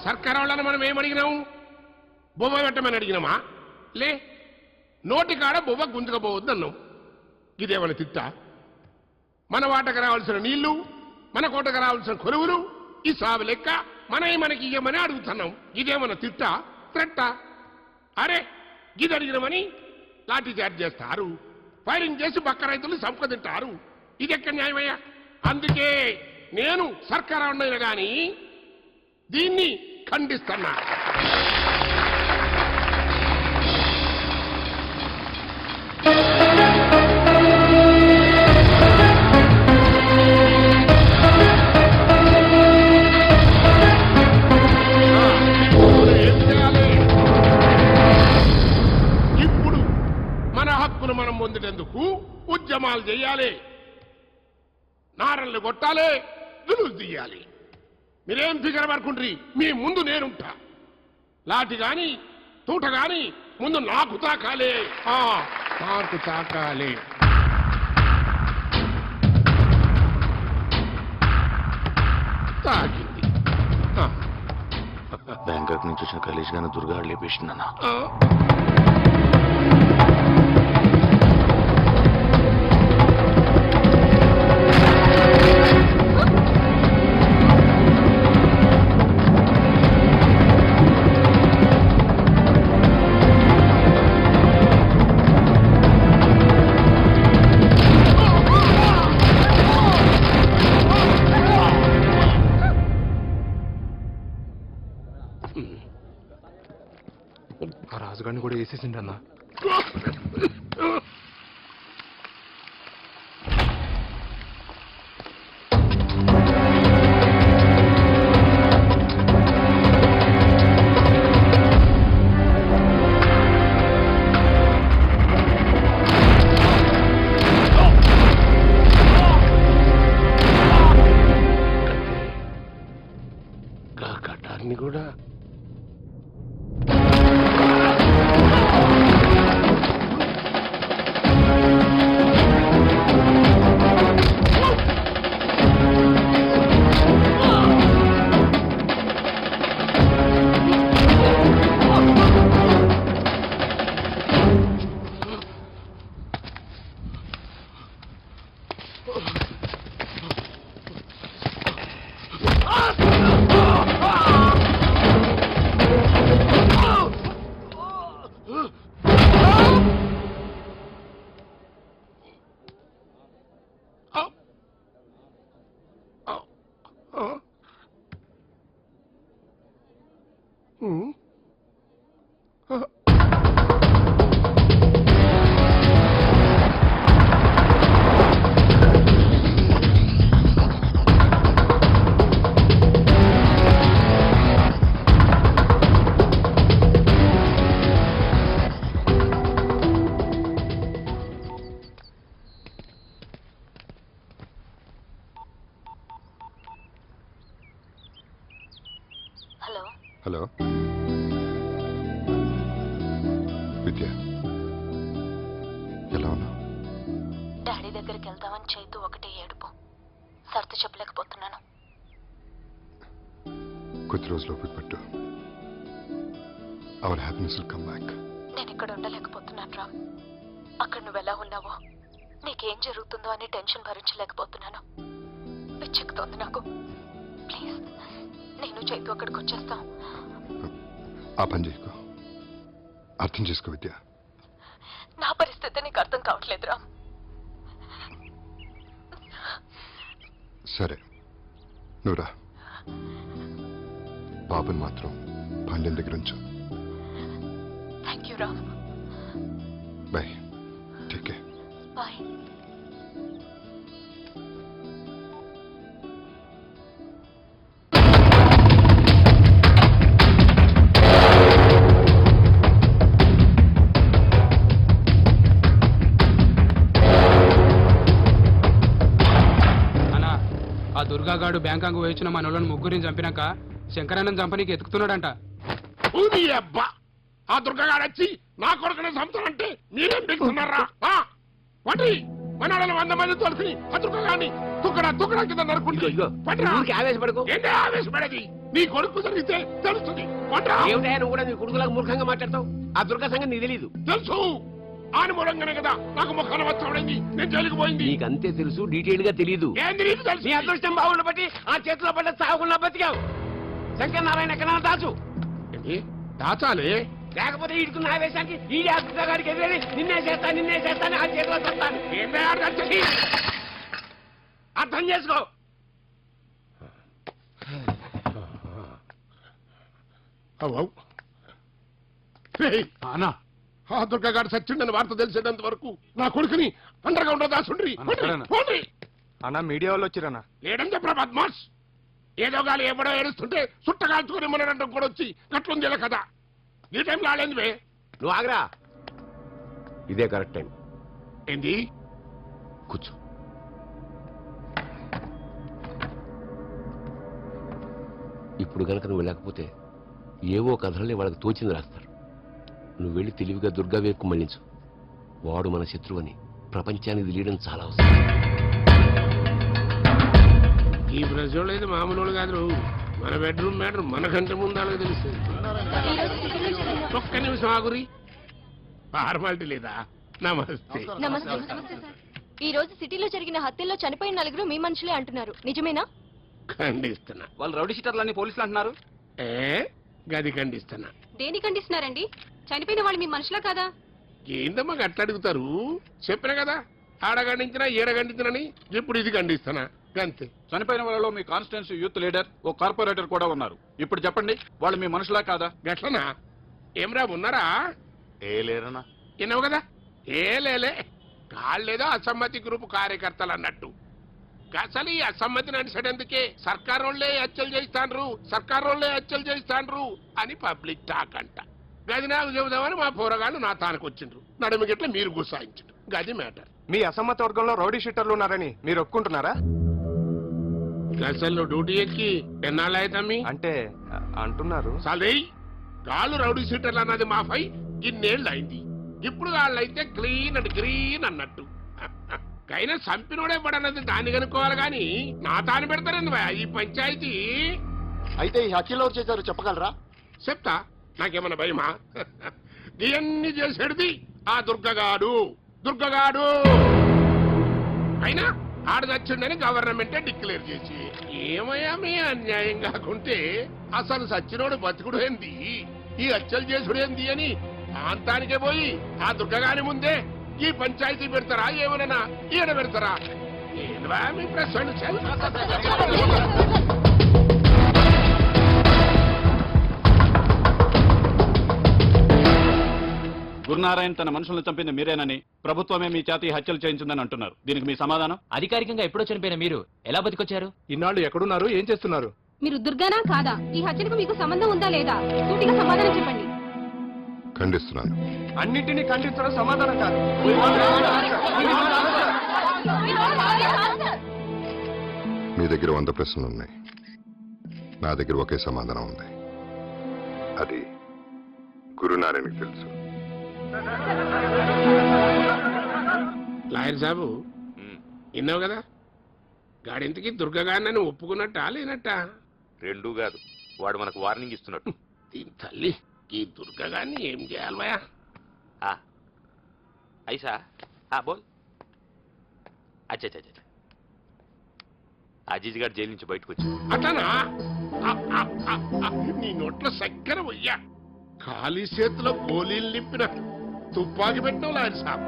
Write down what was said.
సర్కార్ వాళ్ళని మనం ఏమడిగినాము? బొమ్మ పెట్టమని అడిగినామా? లే, నోటికాడ బొమ్మ గుంజుకపోవద్దు అన్నాం. ఇదేమన్నా తిట్టా? మన వాటకు రావాల్సిన నీళ్లు, మన కోటకు రావాల్సిన కొరువులు, ఈ సాగు లెక్క మనకి ఇయ్యమని అడుగుతున్నాం. ఇదేమన్నా తిట్టా త్రెట్టా? అరే గిది అడిగినామని లాఠీ చార్జ్ చేస్తారు, ఫైరింగ్ చేసి బక్క రైతులు సంపద తింటారు. ఇది ఎక్కడ న్యాయమయ్యా? అందుకే నేను సర్కారు అన్నయ్య గాని దీన్ని ఖండిస్తున్నా. ఇప్పుడు మన హక్కును మనం పొందేందుకు ఉద్యమాలు చేయాలి, నారళ్ళు కొట్టాలి, దులుసు తీయాలి. మీరేం ఫిగర్ పడుకుంటారు? మీ ముందు నేనుంటా. లాఠీ గాని తూట గాని ముందు నాకు తాకాలి, నాకు తాకాలి. తాకింది. బ్యాంకాక్ నుంచి వచ్చిన కలేజ్ గానే దుర్గా లేపేసిందన్నా. ఆ రాజుగారిని కూడా వేసేసిండన్నా. కట్టాన్ని కూడా హలో విద్య, ఎలా ఉన్నావు? డాడీ దగ్గరికి వెళ్దామని చేతు ఒకటే ఏడుపు, సర్ది చెప్పలేకపోతున్నాను. కొద్ది రోజులు ఓపిక పట్టు. Our happiness will come back. నేను ఇక్కడ ఉండలేకపోతున్నాను రామ్. అక్కడ నువ్వు ఎలా ఉన్నావో, నీకేం జరుగుతుందో అని టెన్షన్ భరించలేకపోతున్నాను. పిచ్చెక్కుతోంది నాకు. ప్లీజ్ నేను చేతు అక్కడికి వచ్చేస్తాం. ఆ పని చేసుకో, అర్థం చేసుకో విద్య. నా పరిస్థితి నీకు అర్థం కావట్లేదు రామ్. సరే నువ్వురా, బాబుని మాత్రం పాండ్యం దగ్గర ఉంచు. Thank you Ram. Bye, take care. Bye. దుర్గాగాడు బ్యాంకాంగ్ వేయించిన మన వాళ్ళని ముగ్గురిని చంపినాక శంకరన్నను చంపనీకి ఎత్తుకుతున్నాడంట. అబ్బా, ఆ దుర్గగాడు వచ్చి నా కొడుకునే చంపుతానంటే మీరేం బిగుతున్నారా? వాటి మన 100 మంది తోలుకుని ఆ దుర్గగాడిని తుక్కడా కింద నరుకుంటే ఆవేశపడకు. ఏంటి ఆవేశపడేది? నీ కొడుకు జరిగితే తెలుస్తుంది కొట్రా. ఏమిటా నువ్వు కూడా నీ కొడుకులకు మూర్ఖంగా మాట్లాడతావు? ఆ దుర్గా సంగతి నీకు తెలీదు. తెలుసు ఆని మూలంగానే కదా నాకు ముఖాన వచ్చాడైంది, నేను జైలుకు పోయింది. నీకు అంతే తెలుసు, డీటెయిల్ గా తెలీదు. ఏంది నీకు తెలుసు? నీ అదృష్టం బాగుండ బట్టి ఆ చేతిలో పడ్డ సాగుకుండా బతికావు. శంకర్ నారాయణ ఎక్కడ దాచు, ఏంటి? దాచాలి. లేకపోతే ఈడుకున్న ఆవేశానికి ఈ దుర్గా గారికి ఎదురని నిన్నే చేస్తాను ఆ చేతిలో చెప్తాను. ఏంటి అర్థం చేసి? అర్థం చేసుకో. అవ్వ. రేయ్, అన్నా ఆ దుర్గగాడు సచ్చిండని వార్త తెలిసేటంత వరకు నా కొడుకుని అండర్ గ్రౌండ్ లో దాచుండ్రి. అక్కడేనా? అన్న మీడియా వాళ్ళు వచ్చిరన్నా. లేడం చెప్పరా బద్మాస్. ఏదో గాలి ఎవడో ఏడుస్తుంటే సుట్టగాల్చుకుని మనడంటం కూడా వచ్చి గట్లుంది ఇలా కదా. ఈ టైంలో ఆడేందివే? నువ్వు ఆగరా, ఇదే కరెక్ట్ టైం. ఏంది? కూర్చో. ఇప్పుడు కనుక నువ్వు వెళ్ళకపోతే ఏవో కథలని వాళ్ళకి తోచింది రాస్తారు. నువ్వు వెళ్ళి తెలివిగా దుర్గా వైపు మళ్ళించు. వాడు మన శత్రువని ప్రపంచానికి తెలియడం చాలా అవసరం. ఈ ప్రజలు అయితే మామూలు కాదు. మన బెడ్రూమ్ మ్యాటర్ మనకంటే ముందాలకు తెలుస్తుంది. ఒక్క నిమిషం ఆగురి. ఫార్మాలిటీ లేదా? నమస్తే. నమస్తే. ఈ రోజు సిటీలో జరిగిన హత్యల్లో చనిపోయిన నలుగురు మీ మనుషులే అంటున్నారు, నిజమేనా? ఖండిస్తున్నా. వాళ్ళు రౌడీ షీటర్లని పోలీసులు అంటున్నారు. గది ఖండిస్తున్నా. దేని ఖండిస్తున్నారండి? చనిపోయిన వాళ్ళు మీ మనుషులా కాదా? ఏందమ్మా అట్లా అడుగుతారు? చెప్పిన కదా ఆడ ఖండించినా ఈడ ఖండించినని. ఇప్పుడు ఇది ఖండిస్తున్నా అంతే. చనిపోయిన వాళ్ళలో మీ కాన్స్టిట్యున్సీ యూత్ లీడర్ ఓ కార్పొరేటర్ కూడా ఉన్నారు. ఇప్పుడు చెప్పండి, వాళ్ళు మీ మనుషులా కాదా? గట్లనా? ఏమ్రా ఉన్నారా? ఏ లేరన్నా. విన్నావు కదా? ఏ లేలే. కాళ్ళేదో అసమ్మతి గ్రూప్ కార్యకర్తలు అన్నట్టు. అసలు ఈ అసమ్మతిని అనిసడేందుకే సర్కార్ వాళ్ళే హత్యలు చేయిస్తాండ్రు అని పబ్లిక్ టాక్ అంట. గది నాకు చెబుదామని మా పోరగాళ్ళు నా తానికి వచ్చిండ్రు. నడుమిగిట్లా మీరు గుసాయించండు. గది మ్యాటర్. మీ అసమ్మత వర్గంలో రౌడీ షీటర్లు ఉన్నారని మీరు ఒప్పుకుంటున్నారా? అసలు డ్యూటీ ఎక్కి ఎన్నాళ్ళు అవుతామి అంటే అంటున్నారు. సాలే గాళ్ళు రౌడీ సీటర్లు అన్నది మాఫై ఇన్నేళ్ళు అయింది. ఇప్పుడు వాళ్ళైతే క్లీన్ అండ్ గ్రీన్ అన్నట్టు. అయినా చంపినోడే పడన్నది దాన్ని కనుక్కోవాలి గాని నా తాను పెడతారండి ఈ పంచాయతీ. అయితే ఈ హత్యలు ఎవరు చేశారు చెప్పగలరా? చెప్తా. నాకేమన్నా భయమా? ఇవన్నీ చేసేది ఆ దుర్గగాడు. అయినా ఆడ చచ్చిండని గవర్నమెంటే డిక్లేర్ చేసి ఏమయ్యా మీ అన్యాయం కాకుంటే అసలు సచ్చినోడు బతుకుడు ఏంది, ఈ హత్యలు చేసుడు ఏంది అని ప్రాంతానికే పోయి ఆ దుర్గగాని ముందే ఈ పంచాయతీ పెడతారా? ఏమన్నా ఈడ పెడతారా? ఏంవా మీ ప్రశ్న? గురునారాయణ తన మనుషులను చంపింది మీరేనని, ప్రభుత్వమే మీ చేత ఈ హత్యలు చేయించిందని అంటున్నారు. దీనికి మీ సమాధానం? అధికారికంగా ఎప్పుడో చనిపోయిన మీరు ఎలా బతికొచ్చారు? ఇన్నాళ్ళు ఎక్కడున్నారు, ఏం చేస్తున్నారు? మీరు దుర్గానా కాదా? ఈ హత్యకు మీకు సంబంధం ఉందా లేదా? సూటిగా సమాధానం చెప్పండి. ఖండిస్తున్నాను. అన్నింటినీ ఖండించడం సమాధానం కాదు. మీ దగ్గర 100 ప్రశ్నలు ఉన్నాయి, నా దగ్గర ఒకే సమాధానం ఉంది. అది గురునారాయణకి తెలుసు. లాయర్ సాబు విన్నావు కదా? గాడింతకి దుర్గగాన్ని ఒప్పుకున్నట్టా లేనట్టా? రెండూ కాదు, వాడు మనకు వార్నింగ్ ఇస్తున్నట్టు. దీని తల్లి ఈ దుర్గగాన్ని ఏం చేయాలి భయా? ఐసా బోల్. అచ్చా అజీజ్ గారు జైలు నుంచి బయటకు వచ్చి అతనా? నీ నోట్లో చక్కెర పోయ్యా. ఖాళీ చేతిలో గోళీలు నింపిన తుపాకి పెట్టినావు లాయర్ సాబ్.